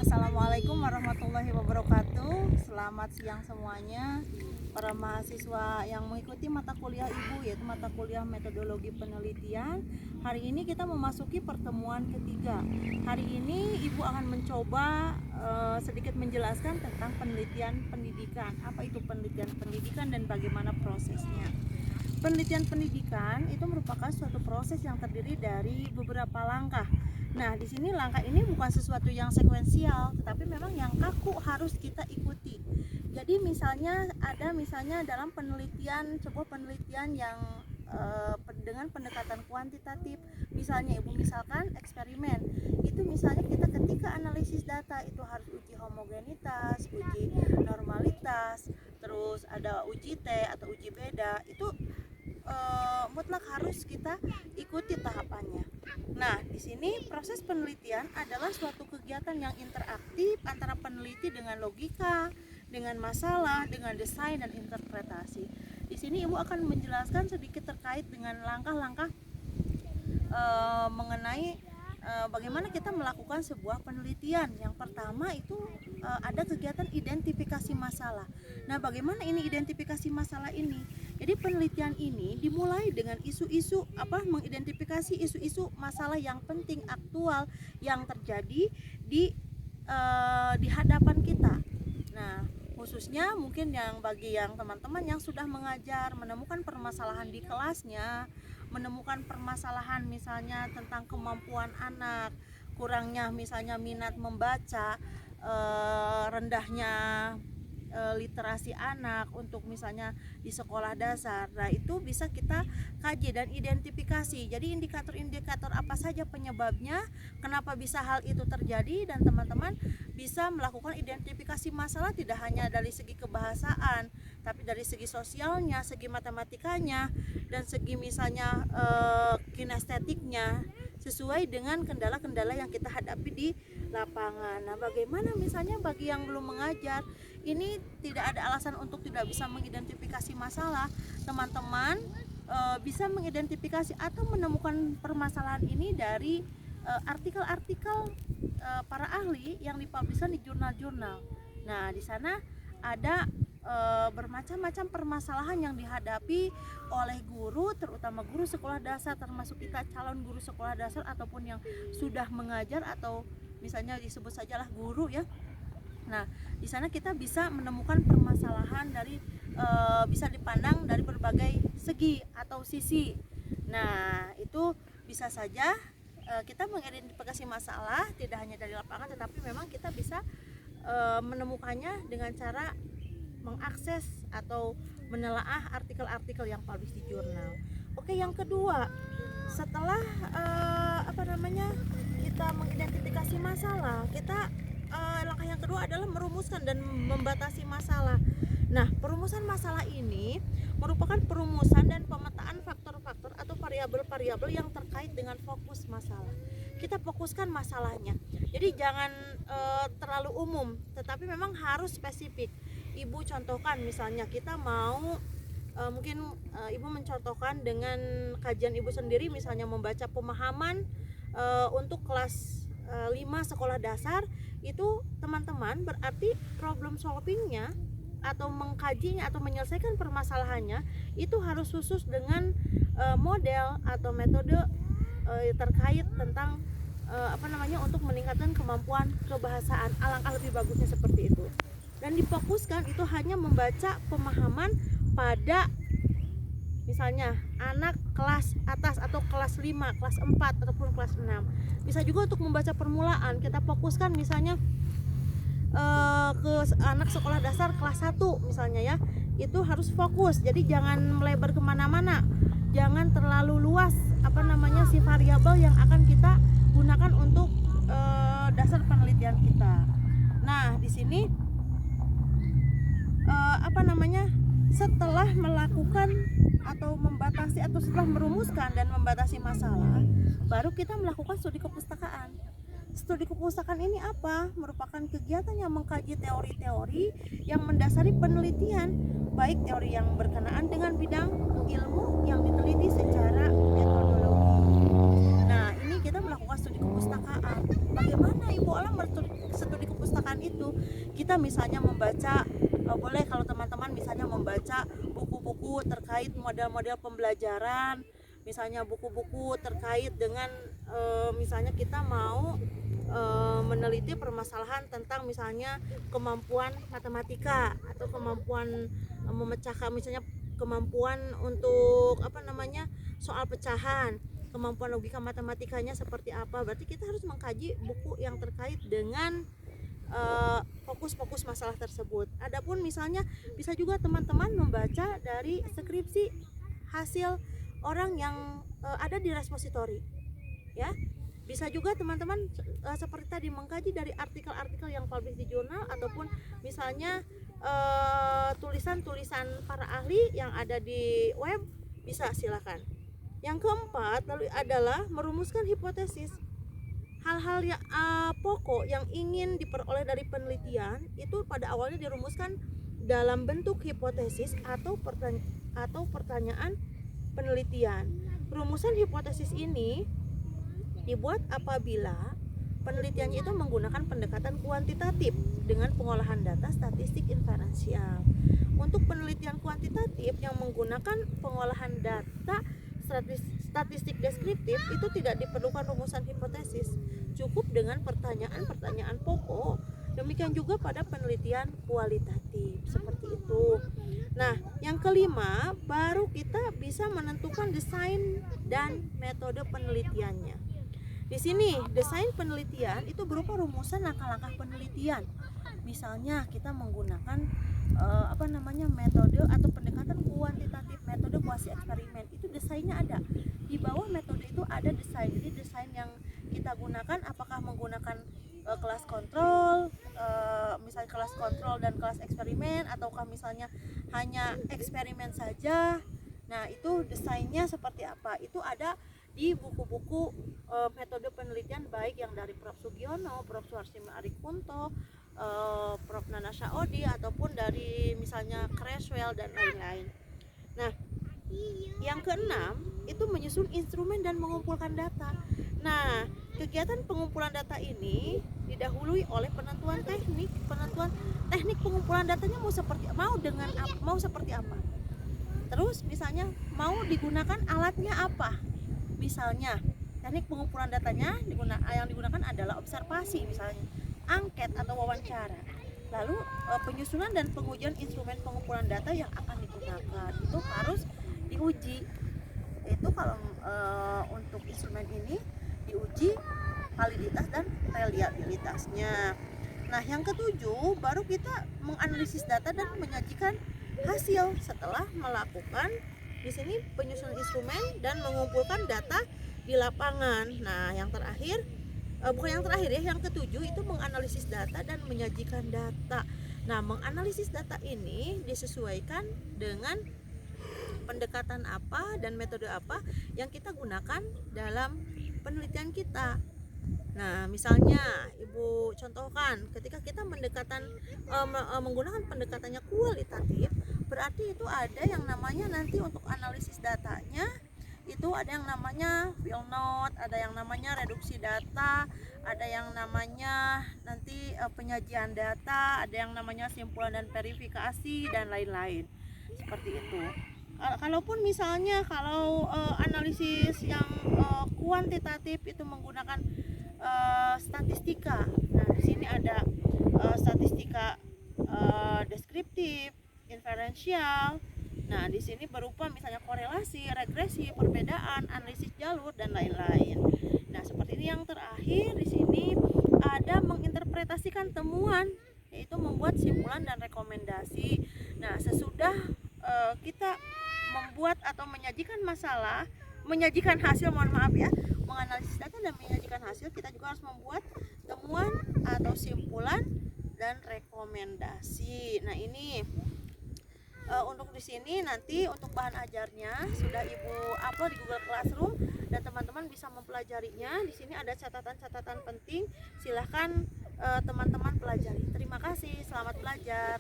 Assalamualaikum warahmatullahi wabarakatuh. Selamat siang semuanya, para mahasiswa yang mengikuti mata kuliah Ibu, yaitu mata kuliah metodologi penelitian. Hari ini kita memasuki pertemuan ketiga. Hari ini Ibu akan mencoba sedikit menjelaskan tentang penelitian pendidikan. Apa itu penelitian pendidikan dan bagaimana prosesnya? Penelitian pendidikan itu merupakan suatu proses yang terdiri dari beberapa langkah. Nah, di sini langkah ini bukan sesuatu yang sekuensial, tetapi memang yang kaku harus kita ikuti. Jadi misalnya dalam sebuah penelitian yang dengan pendekatan kuantitatif, misalnya misalkan eksperimen. Itu misalnya kita ketika analisis data itu harus uji homogenitas, uji normalitas, terus ada uji T atau uji beda. Itu mutlak harus kita ikuti tahapannya. Nah, di sini proses penelitian adalah suatu kegiatan yang interaktif antara peneliti dengan logika, dengan masalah, dengan desain dan interpretasi. Di sini Ibu akan menjelaskan sedikit terkait dengan langkah-langkah mengenai bagaimana kita melakukan sebuah penelitian. Yang pertama itu ada kegiatan identifikasi masalah. Nah, bagaimana ini identifikasi masalah ini? Jadi penelitian ini dimulai dengan mengidentifikasi isu-isu masalah yang penting, aktual, yang terjadi di hadapan kita. Nah, khususnya mungkin bagi teman-teman yang sudah mengajar, menemukan permasalahan di kelasnya, menemukan permasalahan misalnya tentang kemampuan anak, kurangnya misalnya minat membaca, rendahnya literasi anak untuk misalnya di sekolah dasar. Nah, itu bisa kita kaji dan identifikasi. Jadi indikator-indikator apa saja penyebabnya, kenapa bisa hal itu terjadi, dan teman-teman bisa melakukan identifikasi masalah tidak hanya dari segi kebahasaan, tapi dari segi sosialnya, segi matematikanya, dan segi misalnya kinestetiknya, sesuai dengan kendala-kendala yang kita hadapi di lapangan. Nah, bagaimana misalnya bagi yang belum mengajar, ini tidak ada alasan untuk tidak bisa mengidentifikasi masalah. Teman-teman bisa mengidentifikasi atau menemukan permasalahan ini dari artikel-artikel para ahli yang dipublishkan di jurnal-jurnal. Nah, di sana ada bermacam-macam permasalahan yang dihadapi oleh guru, terutama guru sekolah dasar, termasuk kita calon guru sekolah dasar ataupun yang sudah mengajar atau misalnya disebut sajalah guru ya. Nah, di sana kita bisa menemukan permasalahan bisa dipandang dari berbagai segi atau sisi. Nah, itu bisa saja kita mengidentifikasi masalah tidak hanya dari lapangan, tetapi memang kita bisa menemukannya dengan cara mengakses atau menelaah artikel-artikel yang publish di jurnal. Oke, yang kedua, setelah kita mengidentifikasi masalah, langkah yang kedua adalah merumuskan dan membatasi masalah. Nah, perumusan masalah ini merupakan perumusan dan pemetaan faktor-faktor atau variabel-variabel yang terkait dengan fokus masalah. Kita fokuskan masalahnya. Jadi jangan terlalu umum, tetapi memang harus spesifik. Ibu contohkan misalnya kita mau Ibu mencontohkan dengan kajian Ibu sendiri, misalnya membaca pemahaman untuk kelas 5 sekolah dasar. Itu teman-teman berarti problem solvingnya atau mengkajinya atau menyelesaikan permasalahannya itu harus khusus dengan model atau metode terkait tentang untuk meningkatkan kemampuan kebahasaan. Alangkah lebih bagusnya seperti itu. Dan difokuskan itu hanya membaca pemahaman pada misalnya anak kelas atas atau kelas 5, kelas 4 ataupun kelas 6. Bisa juga untuk membaca permulaan, kita fokuskan misalnya ke anak sekolah dasar kelas 1 misalnya ya. Itu harus fokus. Jadi jangan melebar kemana-mana. Jangan terlalu luas si variabel yang akan kita gunakan untuk dasar penelitian kita. Nah, di sini setelah melakukan atau membatasi atau setelah merumuskan dan membatasi masalah, baru kita melakukan studi kepustakaan. Studi kepustakaan ini merupakan kegiatan yang mengkaji teori-teori yang mendasari penelitian, baik teori yang berkenaan dengan bidang ilmu yang diteliti secara metodologi. Nah, ini kita melakukan studi kepustakaan. Bagaimana Ibu Alam studi kepustakaan? itu kita misalnya membaca, boleh kalau teman-teman misalnya membaca buku-buku terkait model-model pembelajaran, misalnya buku-buku terkait dengan misalnya kita mau meneliti permasalahan tentang misalnya kemampuan matematika atau kemampuan memecahkan, misalnya kemampuan untuk soal pecahan, kemampuan logika matematikanya seperti apa. Berarti kita harus mengkaji buku yang terkait dengan fokus-fokus masalah tersebut. Adapun misalnya bisa juga teman-teman membaca dari skripsi hasil orang yang ada di repositori, ya. Bisa juga teman-teman seperti tadi mengkaji dari artikel-artikel yang publish di jurnal, ataupun misalnya tulisan-tulisan para ahli yang ada di web, bisa silakan. Yang keempat lalu adalah merumuskan hipotesis. Hal-hal yang pokok yang ingin diperoleh dari penelitian itu pada awalnya dirumuskan dalam bentuk hipotesis atau pertanyaan penelitian. Rumusan hipotesis ini dibuat apabila penelitiannya itu menggunakan pendekatan kuantitatif dengan pengolahan data statistik inferensial. Untuk penelitian kuantitatif yang menggunakan pengolahan data statistik deskriptif itu tidak diperlukan rumusan hipotesis, cukup dengan pertanyaan-pertanyaan pokok. Demikian juga pada penelitian kualitatif, seperti itu. Nah, yang kelima, baru kita bisa menentukan desain dan metode penelitiannya. Di sini desain penelitian itu berupa rumusan langkah-langkah penelitian. Misalnya kita menggunakan metode atau pendekatan kuantitatif, metode kuasi eksperimen, itu desainnya ada. Di bawah metode itu ada desain. Jadi desain yang kita gunakan apakah menggunakan kelas kontrol, misalnya kelas kontrol dan kelas eksperimen, ataukah misalnya hanya eksperimen saja. Nah, itu desainnya seperti apa? Itu ada di buku-buku metode penelitian baik yang dari Prof. Sugiono, Prof. Suharsima Arikunto, Prof. Nana Syaodi, ataupun dari misalnya Creswell dan lain-lain. Nah, yang keenam itu menyusun instrumen dan mengumpulkan data. Nah, kegiatan pengumpulan data ini didahului oleh penentuan teknik pengumpulan datanya mau seperti apa. Terus misalnya mau digunakan alatnya apa. Misalnya teknik pengumpulan datanya yang digunakan adalah observasi, misalnya angket atau wawancara. Lalu penyusunan dan pengujian instrumen pengumpulan data yang akan digunakan itu harus diuji. Itu kalau untuk instrumen ini diuji validitas dan reliabilitasnya. Nah, yang ketujuh baru kita menganalisis data dan menyajikan hasil setelah melakukan di sini penyusunan instrumen dan mengumpulkan data di lapangan. Nah, yang terakhir yang ketujuh itu menganalisis data dan menyajikan data. Nah, menganalisis data ini disesuaikan dengan pendekatan apa dan metode apa yang kita gunakan dalam penelitian kita. Nah, misalnya Ibu contohkan ketika kita menggunakan pendekatannya kualitatif, berarti itu ada yang namanya nanti untuk analisis datanya itu ada yang namanya field note, ada yang namanya reduksi data, ada yang namanya nanti penyajian data, ada yang namanya simpulan dan verifikasi dan lain-lain. Seperti itu. Kalaupun misalnya analisis yang kuantitatif itu menggunakan statistika. Nah, di sini ada statistika deskriptif, inferensial. Nah, di sini berupa misalnya korelasi, regresi, perbedaan, analisis jalur dan lain-lain. Nah, seperti ini. Yang terakhir di sini ada menginterpretasikan temuan, yaitu membuat simpulan dan rekomendasi. Nah, sesudah kita membuat atau menyajikan hasil, menganalisis data dan menyajikan hasil, kita juga harus membuat temuan atau simpulan dan rekomendasi. Nah, ini untuk di sini nanti untuk bahan ajarnya sudah Ibu upload di Google Classroom dan teman-teman bisa mempelajarinya. Di sini ada catatan-catatan penting, silahkan teman-teman pelajari. Terima kasih, selamat belajar.